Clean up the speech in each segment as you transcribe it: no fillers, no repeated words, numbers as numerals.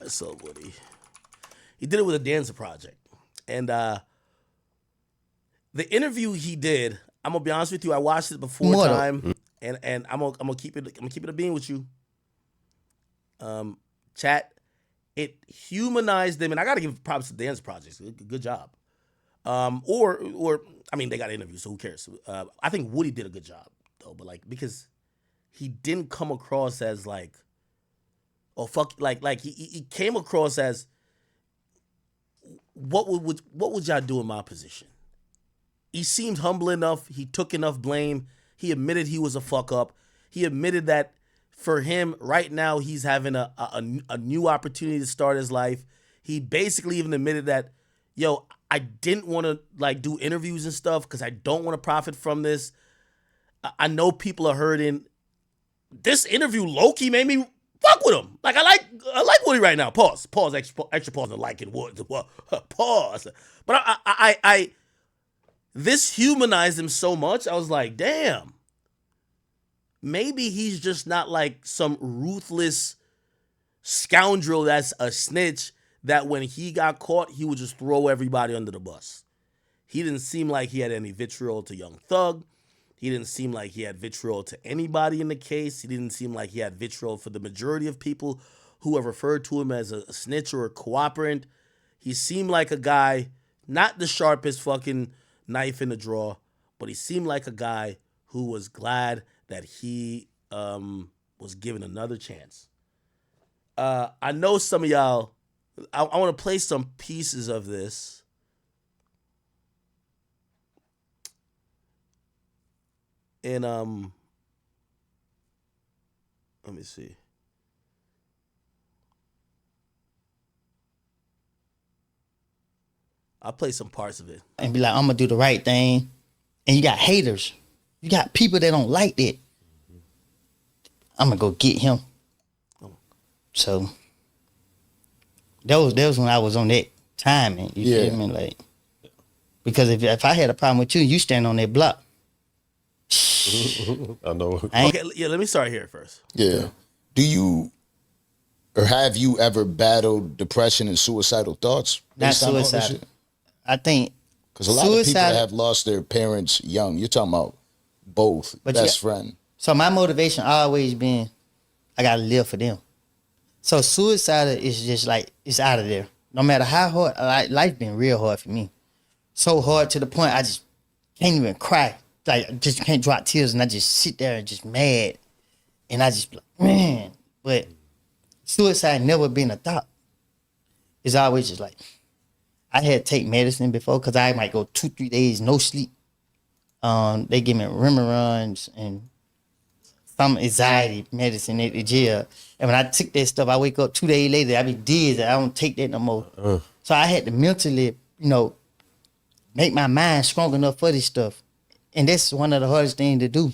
So Woody. He did it with a dancer project. And the interview he did, I'm gonna be honest with you, I watched it before More time, and I'm gonna keep it a bean with you. Chat, it humanized them, and I gotta give props to dance projects. Good job. Or I mean, they got interviews, so who cares? I think Woody did a good job though, but like because he didn't come across as like, oh fuck, like he came across as what would y'all do in my position? He seemed humble enough. He took enough blame. He admitted he was a fuck up. He admitted that for him right now he's having a new opportunity to start his life. He basically even admitted that, yo, I didn't want to like do interviews and stuff because I don't want to profit from this. I know people are hurting. This interview low-key made me fuck with him. Like I like Woody right now. Pause. Extra pause. And liking Woody. Pause. But I this humanized him so much. I was like, damn. Maybe he's just not like some ruthless scoundrel that's a snitch that when he got caught, he would just throw everybody under the bus. He didn't seem like he had any vitriol to Young Thug. He didn't seem like he had vitriol to anybody in the case. He didn't seem like he had vitriol for the majority of people who have referred to him as a snitch or a cooperant. He seemed like a guy, not the sharpest fucking knife in the drawer, but he seemed like a guy who was glad that he was given another chance. I know some of y'all, I want to play some pieces of this. And let me see. I'll play some parts of it. And be like, I'm gonna do the right thing. And you got haters. You got people that don't like that. I'm gonna go get him. So that was when I was on that timing. You feel me? Like, because if I had a problem with you, you stand on that block. I know. Okay, yeah, let me start here first. Yeah. Do you or have you ever battled depression and suicidal thoughts? Not suicidal. I think because a lot of people that have lost their parents young. You're talking about both best friend. So my motivation always been, I gotta live for them. So suicidal is just like it's out of there. No matter how hard, life been real hard for me. So hard to the point I just can't even cry. Like I just can't drop tears, and I just sit there and just mad, and I just man. But suicide never been a thought. It's always just like I had to take medicine before because I might go 2-3 days no sleep. They give me Remeron and some anxiety medicine at the jail, and when I took that stuff, I wake up 2 days later, I be dizzy. I don't take that no more. So I had to mentally, make my mind strong enough for this stuff. And that's one of the hardest things to do.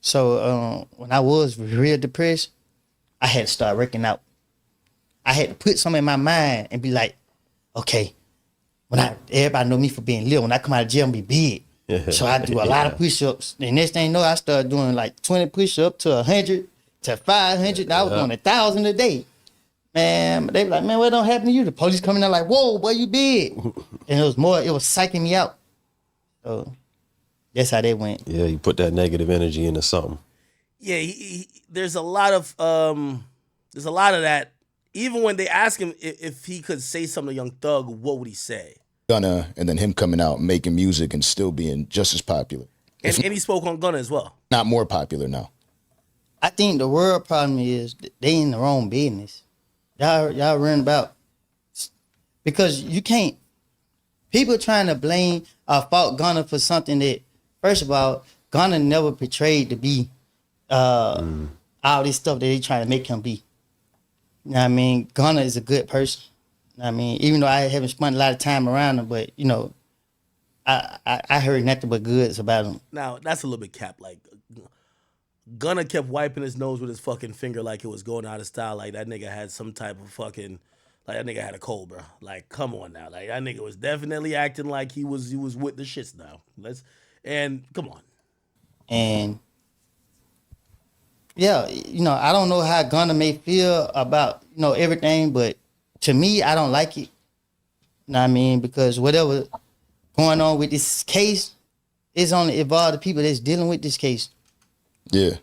So when I was real depressed, I had to start working out. I had to put something in my mind and be like, okay, everybody know me for being little. When I come out of jail, I'm be big. So I do a lot of push-ups. The next thing you know, I started doing like 20 push-ups to 100 to 500. I was doing 1,000 a day. Man, they be like, man, what don't happen to you? The police coming there like, whoa, boy, you big. And it was psyching me out. So that's how they went. Yeah, you put that negative energy into something. Yeah, there's a lot of that. Even when they ask him if he could say something to Young Thug, what would he say? Gunna, and then him coming out making music and still being just as popular. And he spoke on Gunna as well. Not more popular now. I think the world problem is they in the wrong business. Y'all run about because you can't. People trying to blame or fault Gunna for something that, first of all, Gunna never portrayed to be all this stuff that they trying to make him be. You know what I mean? Gunna is a good person. You know what I mean, even though I haven't spent a lot of time around him, but I heard nothing but goods about him. Now that's a little bit cap. Like Gunna kept wiping his nose with his fucking finger like it was going out of style. Like that nigga had some type of fucking, like that nigga had a cold, bro. Like come on now, like that nigga was definitely acting like he was with the shits now. And come on. And Yeah, I don't know how Gunna may feel about, everything, but to me, I don't like it. You know what I mean? Because whatever going on with this case, it's only involved the people that's dealing with this case. Yeah.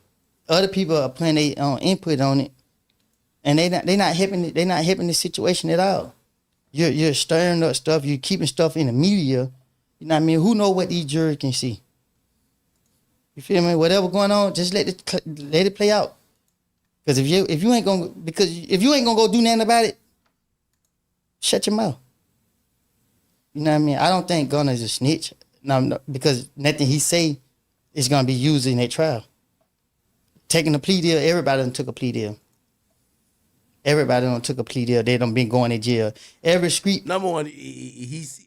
Other people are putting their own input on it, and they not helping the situation at all. You're stirring up stuff. You're keeping stuff in the media. You know what I mean? Who know what these jurors can see? You feel me? Whatever going on, just let it play out. Because if you ain't gonna go do nothing about it, shut your mouth. You know what I mean? I don't think Gunna's a snitch. No, because nothing he say is gonna be used in that trial. Taking a plea deal, everybody done took a plea deal. Everybody done took a plea deal. They done been going to jail. Every street. Number one, he's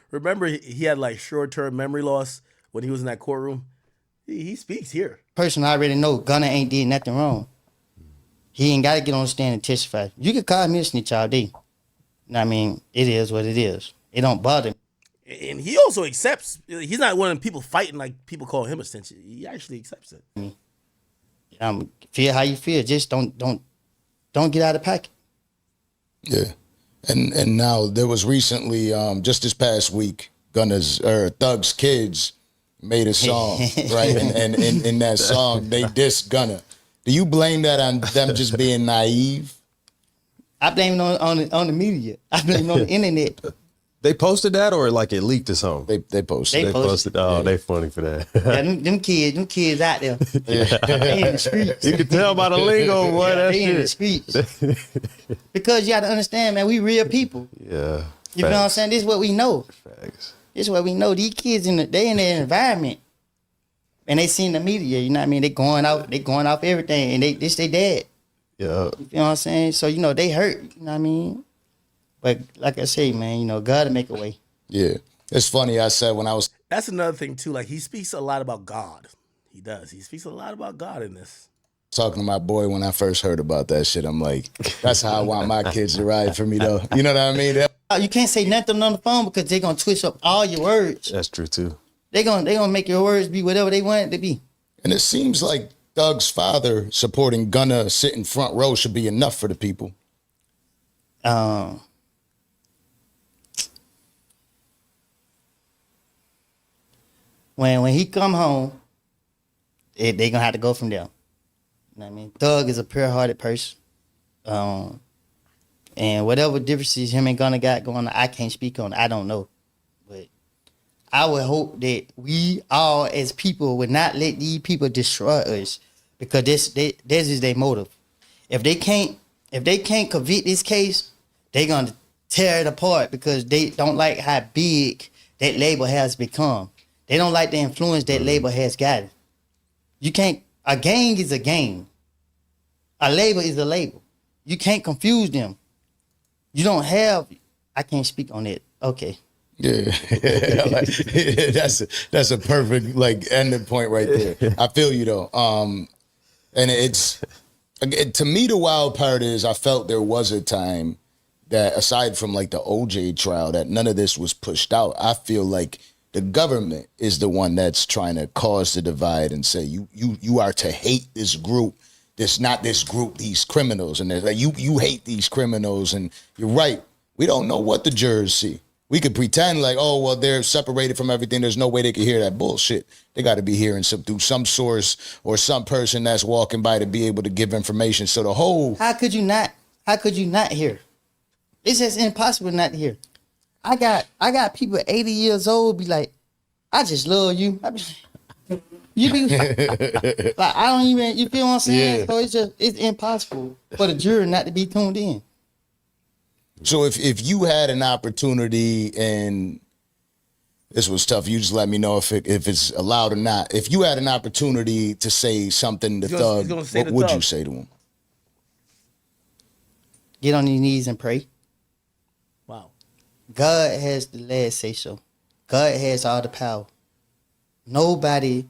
remember he had like short-term memory loss when he was in that courtroom. He speaks here. Person I already know Gunna ain't did nothing wrong. He ain't got to get on the stand and testify. You can call me a snitch all day. You know what I mean? It is what it is. It don't bother me. And he also accepts. He's not one of the people fighting like people call him a snitch. He actually accepts it. Feel how you feel. Just don't get out of pocket. Yeah. And now there was recently, just this past week, Thug's kids made a song, right? And in that song, they dissed Gunna. Do you blame that on them just being naive? I blame it on the media. I blame it on the internet. They posted that or like it leaked or something? They posted. They posted. Oh, they funny for that. Yeah, them kids out there. They in the streets. You can tell by the lingo, boy. That They in the shit. streets. Because you got to understand, man, we real people. Yeah. You know what I'm saying? This is what we know. Facts. This is what we know. These kids they in their environment. And they seen the media, you know what I mean? They going off everything. And this they dad. Yeah. You know what I'm saying? So, they hurt, you know what I mean? But like I say, man, God to make a way. Yeah. It's funny, I said when I was... That's another thing, too. Like, he speaks a lot about God. He does. He speaks a lot about God in this. talking to my boy when I first heard about that shit, I'm like, that's how I want my kids to ride for me, though. You know what I mean? You can't say nothing on the phone because they're going to twist up all your words. That's true, too. They're gonna make your words be whatever they want it to be. And it seems like Thug's father supporting Gunna sitting front row should be enough for the people. When he come home, they gonna have to go from there. You know what I mean? Thug is a pure-hearted person. And whatever differences him and Gunna got going on, I can't speak on. I don't know. But I would hope that we all as people would not let these people destroy us, because this is their motive. If they can't convict this case, they're gonna tear it apart because they don't like how big that label has become. They don't like the influence that label has gotten. A gang is a gang. A label is a label. You can't confuse them. You don't have, I can't speak on it. Okay. Yeah, that's a perfect ending point right there. I feel you though. And to me the wild part is I felt there was a time that aside from the OJ trial that none of this was pushed out. I feel like the government is the one that's trying to cause the divide and say you are to hate this group. This not this group, these criminals, and you hate these criminals, and you're right. We don't know what the jurors see. We could pretend they're separated from everything. There's no way they could hear that bullshit. They got to be hearing through some source or some person that's walking by to be able to give information. So the whole... How could you not hear? It's just impossible not to hear. I got people 80 years old be like, I just love you. I be like, you be I don't even, you feel what I'm saying? Yeah. So it's impossible for the jury not to be tuned in. So if you had an opportunity, and this was tough, you just let me know if it's allowed or not. If you had an opportunity to say something to Thug, what would you say to him? Get on your knees and pray. Wow. God has the last say so. God has all the power. Nobody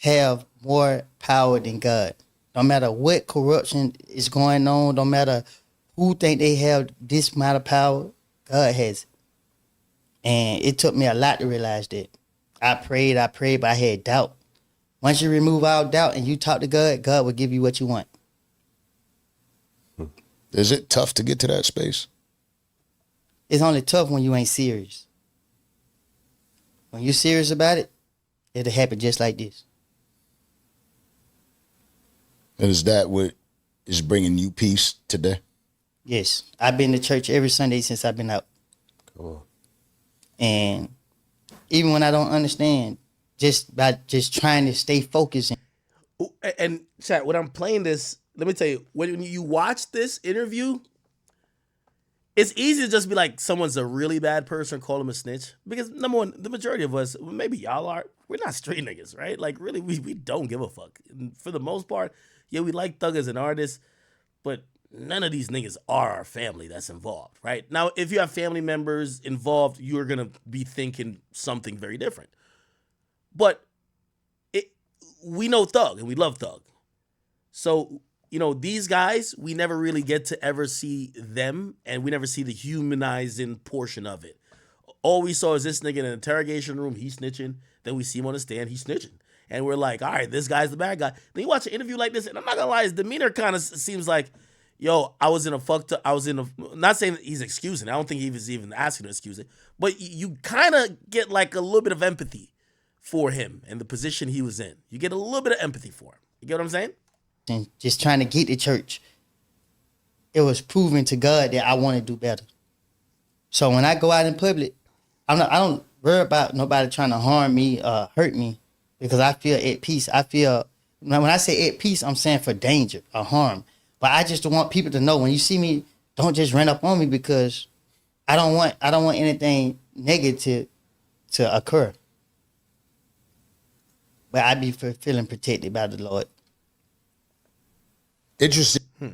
have more power than God. No matter what corruption is going on, no matter who think they have this amount of power, God has it. And it took me a lot to realize that. I prayed, but I had doubt. Once you remove all doubt and you talk to God, God will give you what you want. Is it tough to get to that space? It's only tough when you ain't serious. When you're serious about it, it'll happen just like this. And is that what is bringing you peace today? Yes. I've been to church every Sunday since I've been out. Cool. And even when I don't understand, just trying to stay focused. And chat, when I'm playing this, let me tell you, when you watch this interview, it's easy to just be like, someone's a really bad person, call them a snitch. Because number one, the majority of us, maybe y'all are, we're not street niggas, right? Like really, we don't give a fuck. And for the most part, yeah, we like Thug as an artist, but none of these niggas are our family that's involved, right? Now, if you have family members involved, you're gonna be thinking something very different. But we know Thug and we love Thug. So, you know, these guys, we never really get to ever see them, and we never see the humanizing portion of it. All we saw is this nigga in an interrogation room, he's snitching. Then we see him on the stand, he's snitching. And we're like, all right, this guy's the bad guy. Then you watch an interview like this, and I'm not gonna lie, his demeanor kind of seems like, yo, not saying that he's excusing. I don't think he was even asking to excuse it. But you kind of get like a little bit of empathy for him and the position he was in. You get a little bit of empathy for him. You get what I'm saying? And just trying to get to church, it was proving to God that I want to do better. So when I go out in public, I don't worry about nobody trying to harm me or hurt me, because I feel at peace. I feel, when I say at peace, I'm saying for danger or harm. But I just want people to know, when you see me, don't just run up on me, because I don't want anything negative to occur. But I be feeling protected by the Lord. Interesting. He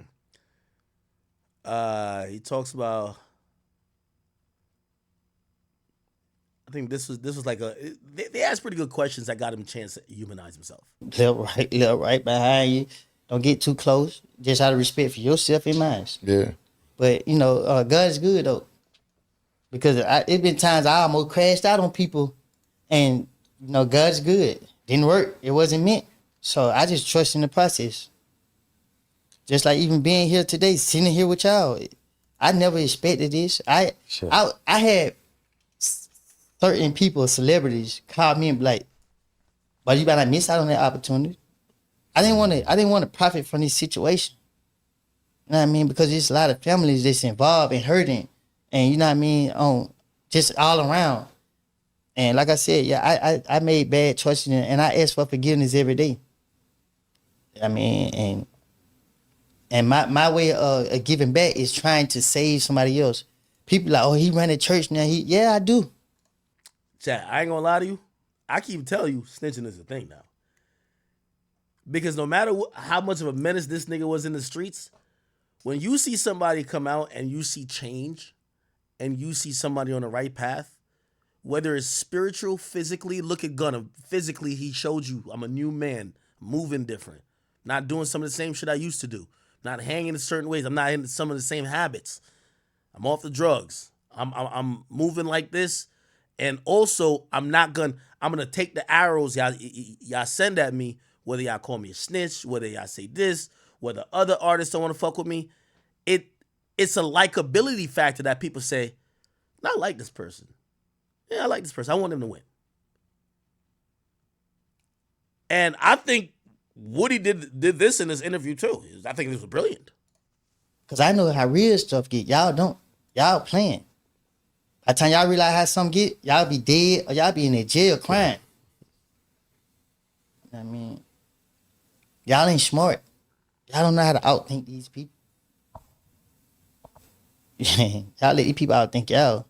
talks about, I think this was like they asked pretty good questions that got him a chance to humanize himself. Little right behind you. Don't get too close. Just out of respect for yourself and mine. Yeah. But, you know, God is good, though. Because it been times I almost crashed out on people, and, you know, God's good. Didn't work. It wasn't meant. So I just trust in the process. Just like even being here today, sitting here with y'all, I never expected this. I had certain people, celebrities, call me and be like, "But you better not miss out on that opportunity." I didn't want to profit from this situation. You know what I mean? Because there's a lot of families that's involved and hurting, and you know what I mean, just all around. And like I said, yeah, I made bad choices, and I ask for forgiveness every day. I mean, and my way of giving back is trying to save somebody else. People like, oh, he ran a church now. Yeah, I do. Chat, I ain't gonna lie to you. I keep telling you, snitching is a thing now. Because no matter how much of a menace this nigga was in the streets, when you see somebody come out and you see change, and you see somebody on the right path, whether it's spiritual, physically, look at Gunna. Physically, he showed you, I'm a new man, moving different, not doing some of the same shit I used to do, not hanging in certain ways. I'm not in some of the same habits. I'm off the drugs. I'm moving like this, and also I'm gonna take the arrows y'all send at me, whether y'all call me a snitch, whether y'all say this, whether other artists don't want to fuck with me. It's a likability factor that people say, I like this person. Yeah, I like this person. I want them to win. And I think Woody did this in this interview too. I think this was brilliant. Because I know how real stuff get. Y'all don't. Y'all playing. By the time y'all realize how some get, y'all be dead or y'all be in a jail crying. I mean, y'all ain't smart. Y'all don't know how to outthink these people. Y'all let these people outthink y'all.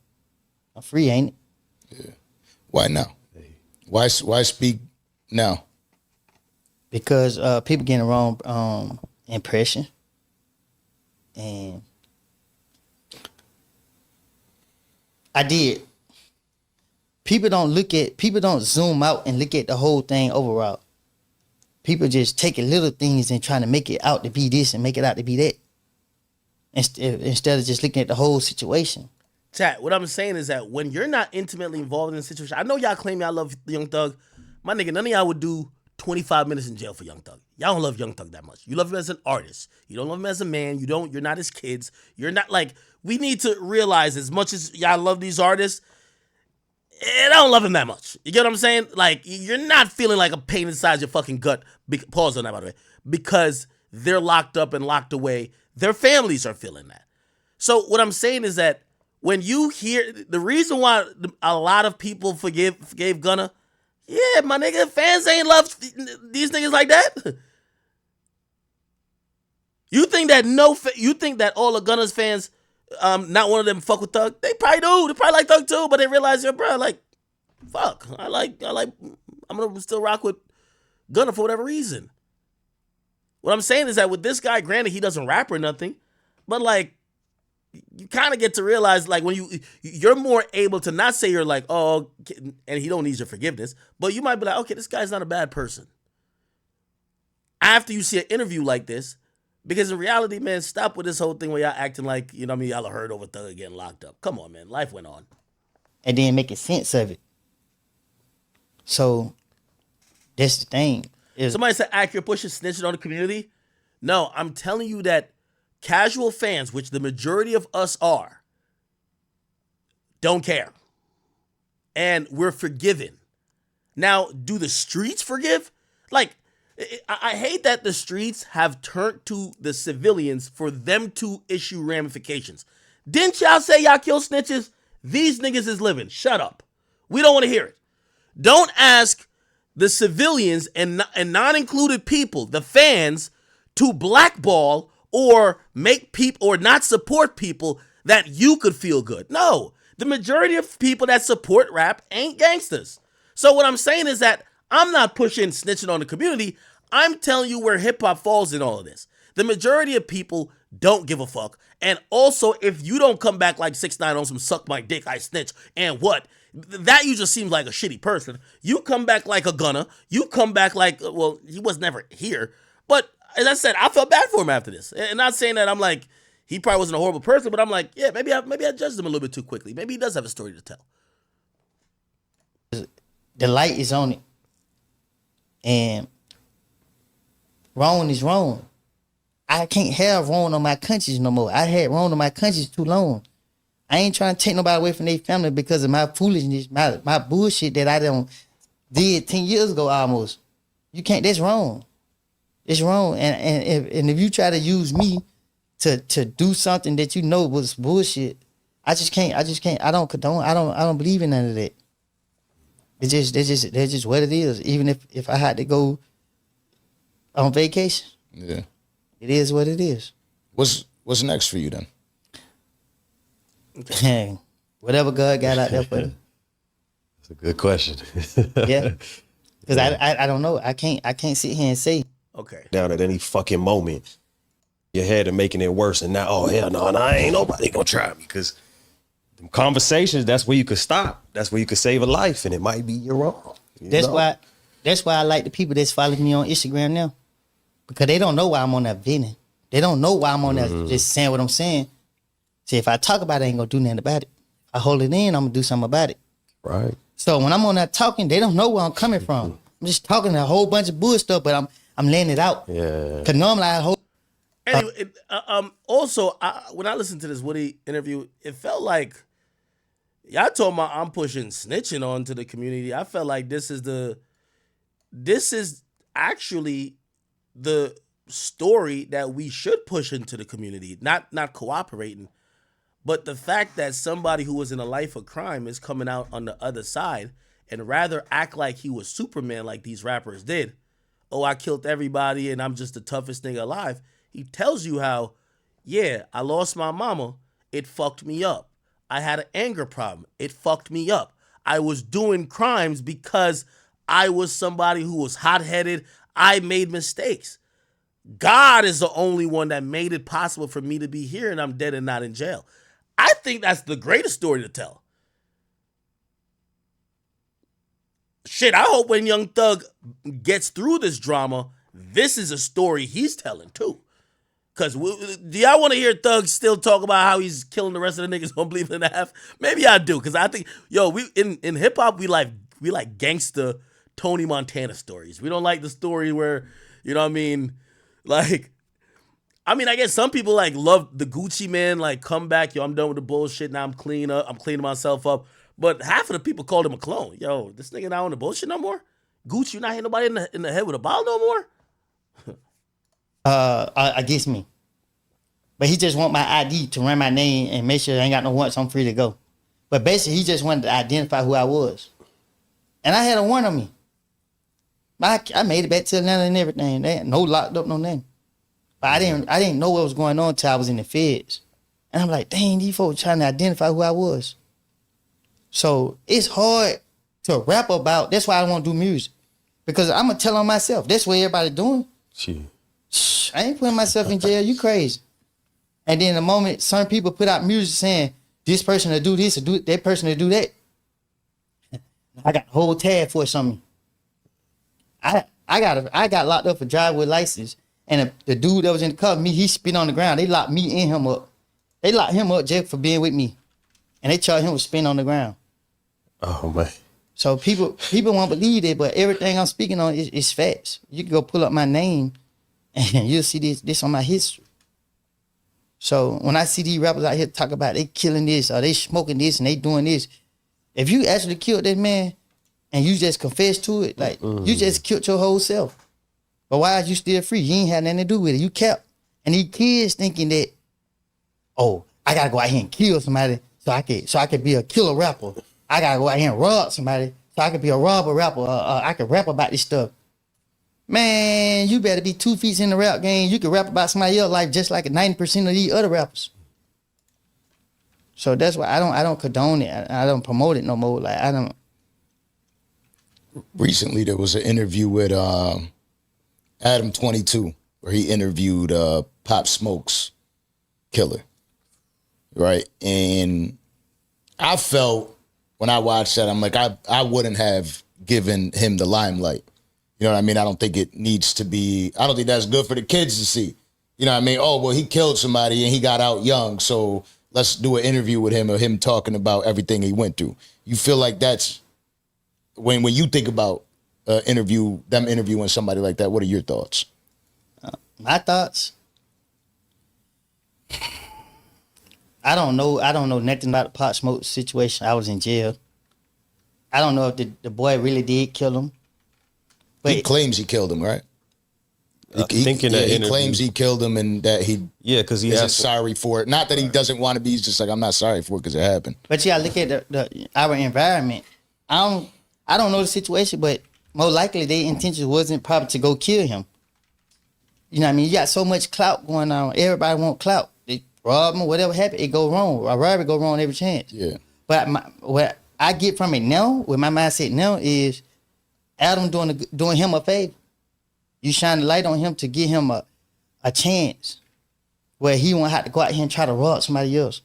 I'm free, ain't it? Yeah. Why now? Why speak now? Because people getting the wrong impression. And I did. People don't zoom out and look at the whole thing overall. People just taking little things and trying to make it out to be this and make it out to be that. Instead of just looking at the whole situation. Chat, what I'm saying is that when you're not intimately involved in a situation, I know y'all claim y'all love Young Thug. My nigga, none of y'all would do 25 minutes in jail for Young Thug. Y'all don't love Young Thug that much. You love him as an artist. You don't love him as a man. You're not his kids. You're not like, we need to realize as much as y'all love these artists, I don't love him that much. You get what I'm saying? Like, you're not feeling like a pain inside your fucking gut. Pause on that, by the way. Because they're locked up and locked away. Their families are feeling that. So what I'm saying is that when you hear, the reason why a lot of people forgave Gunna, yeah, my nigga, fans ain't love these niggas like that. You think that all of Gunna's fans, not one of them fuck with Thug? They probably do. They probably like Thug too, but they realize, yo, bro, like, fuck. I'm gonna still rock with Gunna for whatever reason. What I'm saying is that with this guy, granted, he doesn't rap or nothing, but like, you kind of get to realize, like, when you're more able to not say you're like, oh, and he don't need your forgiveness, but you might be like, okay, this guy's not a bad person. After you see an interview like this, because in reality, man, stop with this whole thing where y'all acting like, you know what I mean, y'all heard over Thug getting locked up. Come on, man. Life went on. And then making sense of it. So, that's the thing. Somebody said accurate pushing snitching on the community. No, I'm telling you that casual fans, which the majority of us are, don't care. And we're forgiven. Now, do the streets forgive? Like, I hate that the streets have turned to the civilians for them to issue ramifications. Didn't y'all say y'all kill snitches? These niggas is living. Shut up. We don't want to hear it. Don't ask the civilians and non-included people, the fans, to blackball or make people or not support people that you could feel good. No, the majority of people that support rap ain't gangsters. So what I'm saying is that I'm not pushing snitching on the community. I'm telling you where hip hop falls in all of this. The majority of people don't give a fuck. And also, if you don't come back like 6ix9ine on some suck my dick, I snitch, and what? That you just seems like a shitty person. You come back like a Gunna. You come back like, well, he was never here. But as I said, I felt bad for him after this. And not saying that I'm like, he probably wasn't a horrible person, but I'm like, yeah, maybe I judged him a little bit too quickly. Maybe he does have a story to tell. The light is on it. And wrong is wrong. I can't have wrong on my conscience no more. I had wrong on my conscience too long. I ain't trying to take nobody away from their family because of my foolishness, my bullshit that I did 10 years ago almost. You can't, that's wrong. It's wrong. And if you try to use me to do something that you know was bullshit, I just can't. I don't condone. I don't believe in none of that. That's just what it is. Even if I had to go on vacation. Yeah. It is what it is. What's next for you then? Okay. Whatever God got out there for you. That's a good question. Yeah. Because I don't know. I can't sit here and say. Okay. Down at any fucking moment, your head and making it worse. And now, oh, hell no, ain't nobody gonna try me. Because conversations, that's where you could stop. That's where you could save a life. And it might be you're wrong. That's why I like the people that's following me on Instagram now. Because they don't know why I'm on that venting. They don't know why I'm on that just saying what I'm saying. See, if I talk about it, I ain't gonna do nothing about it. I hold it in, I'm gonna do something about it. Right. So when I'm on that talking, they don't know where I'm coming from. I'm just talking a whole bunch of bull stuff, but I'm laying it out. Yeah. Cause normally I hold. Anyway, also, when I listened to this Woody interview, it felt like y'all told me I'm pushing snitching onto the community. I felt like this is actually the story that we should push into the community, not cooperating, but the fact that somebody who was in a life of crime is coming out on the other side and rather act like he was Superman like these rappers did. Oh, I killed everybody and I'm just the toughest nigga alive. He tells you how, yeah, I lost my mama. It fucked me up. I had an anger problem. It fucked me up. I was doing crimes because I was somebody who was hot-headed. I made mistakes. God is the only one that made it possible for me to be here and I'm dead and not in jail. I think that's the greatest story to tell. Shit, I hope when Young Thug gets through this drama, this is a story he's telling too. Because do y'all want to hear Thug still talk about how he's killing the rest of the niggas on Believe in the Half? Maybe I do, because I think, we in hip-hop, we like gangster Tony Montana stories. We don't like the story where, you know what I mean? Like, I mean, I guess some people like love the Gucci man, like come back, yo, I'm done with the bullshit. Now I'm clean up. I'm cleaning myself up. But half of the people called him a clone. Yo, this nigga not on the bullshit no more. Gucci, you not hitting nobody in the head with a ball no more. Against me. But he just want my ID to run my name and make sure I ain't got no warrants, I'm free to go. But basically, he just wanted to identify who I was. And I had a warrant on me. I made it back to Atlanta and everything. They had no locked up, no name. But I didn't know what was going on until I was in the feds. And I'm like, dang, these folks trying to identify who I was. So it's hard to rap about. That's why I want to do music. Because I'm going to tell on myself. That's what everybody doing. Shit. I ain't putting myself in jail. You crazy. And then the moment certain people put out music saying, this person will do this or do that person will do that, I got a whole tag for something. I got locked up for driving with license. And the dude that was in the car with me, he spit on the ground. They locked me and him up. They locked him up just for being with me. And they charged him with spitting on the ground. Oh, man. So people won't believe it, but everything I'm speaking on is facts. You can go pull up my name and you'll see this on my history. So when I see these rappers out here talk about they killing this or they smoking this and they doing this, if you actually killed that man and you just confess to it, like you just killed your whole self. But why are you still free? You ain't had nothing to do with it. You kept. And these kids thinking that, oh, I gotta go out here and kill somebody so I could be a killer rapper. I gotta go out here and rob somebody so I could be a robber rapper. I could rap about this stuff. Man, you better be 2 feet in the rap game. You can rap about somebody else's life just like 90% of these other rappers. So that's why I don't condone it. I don't promote it no more. Like I don't. Recently, there was an interview with Adam 22 where he interviewed Pop Smoke's killer, right? And I felt when I watched that, I'm like, I wouldn't have given him the limelight. You know what I mean? I don't think it needs to be, I don't think that's good for the kids to see. You know what I mean? Oh, well, he killed somebody and he got out young, so let's do an interview with him or him talking about everything he went through. You feel like that's, when you think about them interviewing somebody like that, what are your thoughts? My thoughts? I don't know nothing about the Pop Smoke situation. I was in jail. I don't know if the boy really did kill him. But He claims he killed him, right? He claims he killed him and that he because he isn't has sorry for it. Not that he doesn't want to be. He's just like, I'm not sorry for it because it happened. But yeah, look at our environment. I don't know the situation, but more likely their intention wasn't probably to go kill him. You know what I mean? You got so much clout going on. Everybody want clout. They rob him, whatever happened, it go wrong. A robbery go wrong every chance. Yeah. But what I get from it now, with my mindset now, is Adam doing him a favor. You shine the light on him to give him a chance where he won't have to go out here and try to rob somebody else.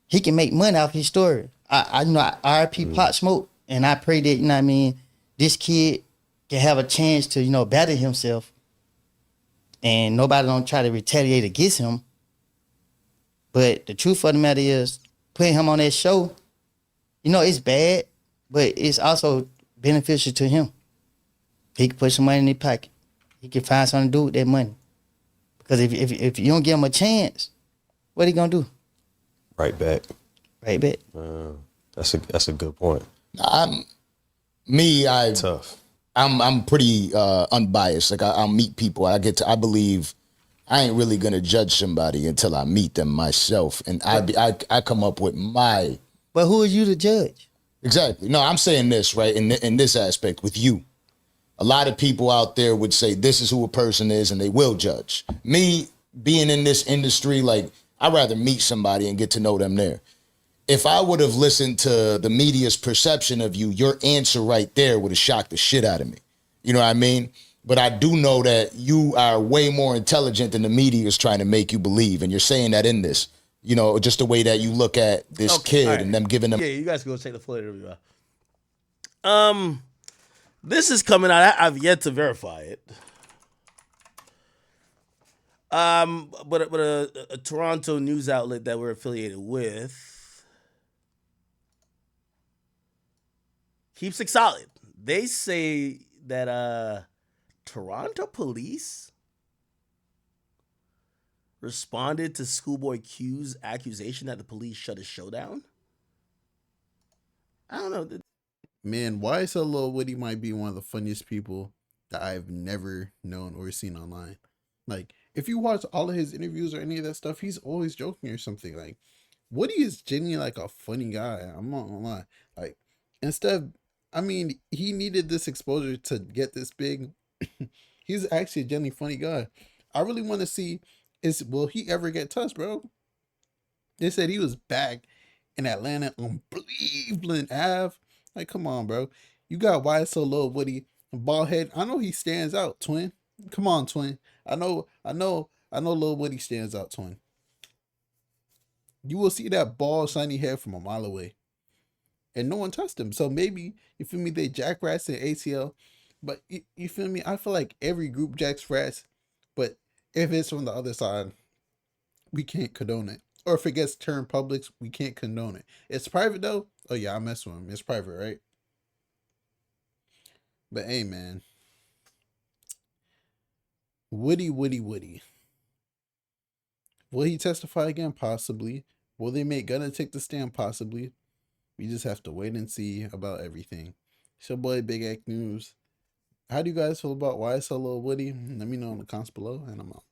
He can make money off his story. I RIP Pop Smoke, and I pray that, you know what I mean, this kid can have a chance to, you know, better himself and nobody don't try to retaliate against him. But the truth of the matter is, putting him on that show, you know, it's bad, but it's also beneficial to him. He can put some money in his pocket. He can find something to do with that money. Because if you don't give him a chance, what he gonna do? right back. Right back. That's a good point. I'm Tough. I'm pretty unbiased. Like I'll meet people. I believe I ain't really gonna judge somebody until I meet them myself, and I come up with my. But who are you to judge? Exactly. No, I'm saying this right in this aspect with you. A lot of people out there would say this is who a person is, and they will judge. Me being in this industry, like I'd rather meet somebody and get to know them there. If I would have listened to the media's perception of you, your answer right there would have shocked the shit out of me. You know what I mean? But I do know that you are way more intelligent than the media is trying to make you believe. And you're saying that in this, you know, just the way that you look at this kid right. and them giving them. Yeah, you guys can go take the full interview out. This is coming out. I've yet to verify it. But a Toronto news outlet that we're affiliated with keeps it solid. They say that Toronto police responded to Schoolboy Q's accusation that the police shut his show down? I don't know. Man, YSL Lil Woody might be one of the funniest people that I've never known or seen online. Like, if you watch all of his interviews or any of that stuff, he's always joking or something. Like, Woody is genuinely like a funny guy. I'm not gonna lie. Like, instead, I mean, he needed this exposure to get this big. He's actually a genuinely funny guy. I really want to see will he ever get touched, bro? They said he was back in Atlanta on Cleveland Ave. Like, come on, bro. You got YSL Lil Woody, bald head. I know he stands out, twin. Come on, twin. I know Lil Woody stands out, twin. You will see that bald, shiny head from a mile away. And no one touched him. So maybe, you feel me, they jack rats in ATL. But you feel me? I feel like every group jacks rats. But if it's from the other side, we can't condone it. Or if it gets turned public, we can't condone it. It's private though. Oh yeah, I mess with him. It's private, right? But hey, man. Woody. Will he testify again? Possibly. Will they make Gunna take the stand? Possibly. We just have to wait and see about everything. It's your boy Big Act News. How do you guys feel about YSL Lil Woody? Let me know in the comments below, and I'm out.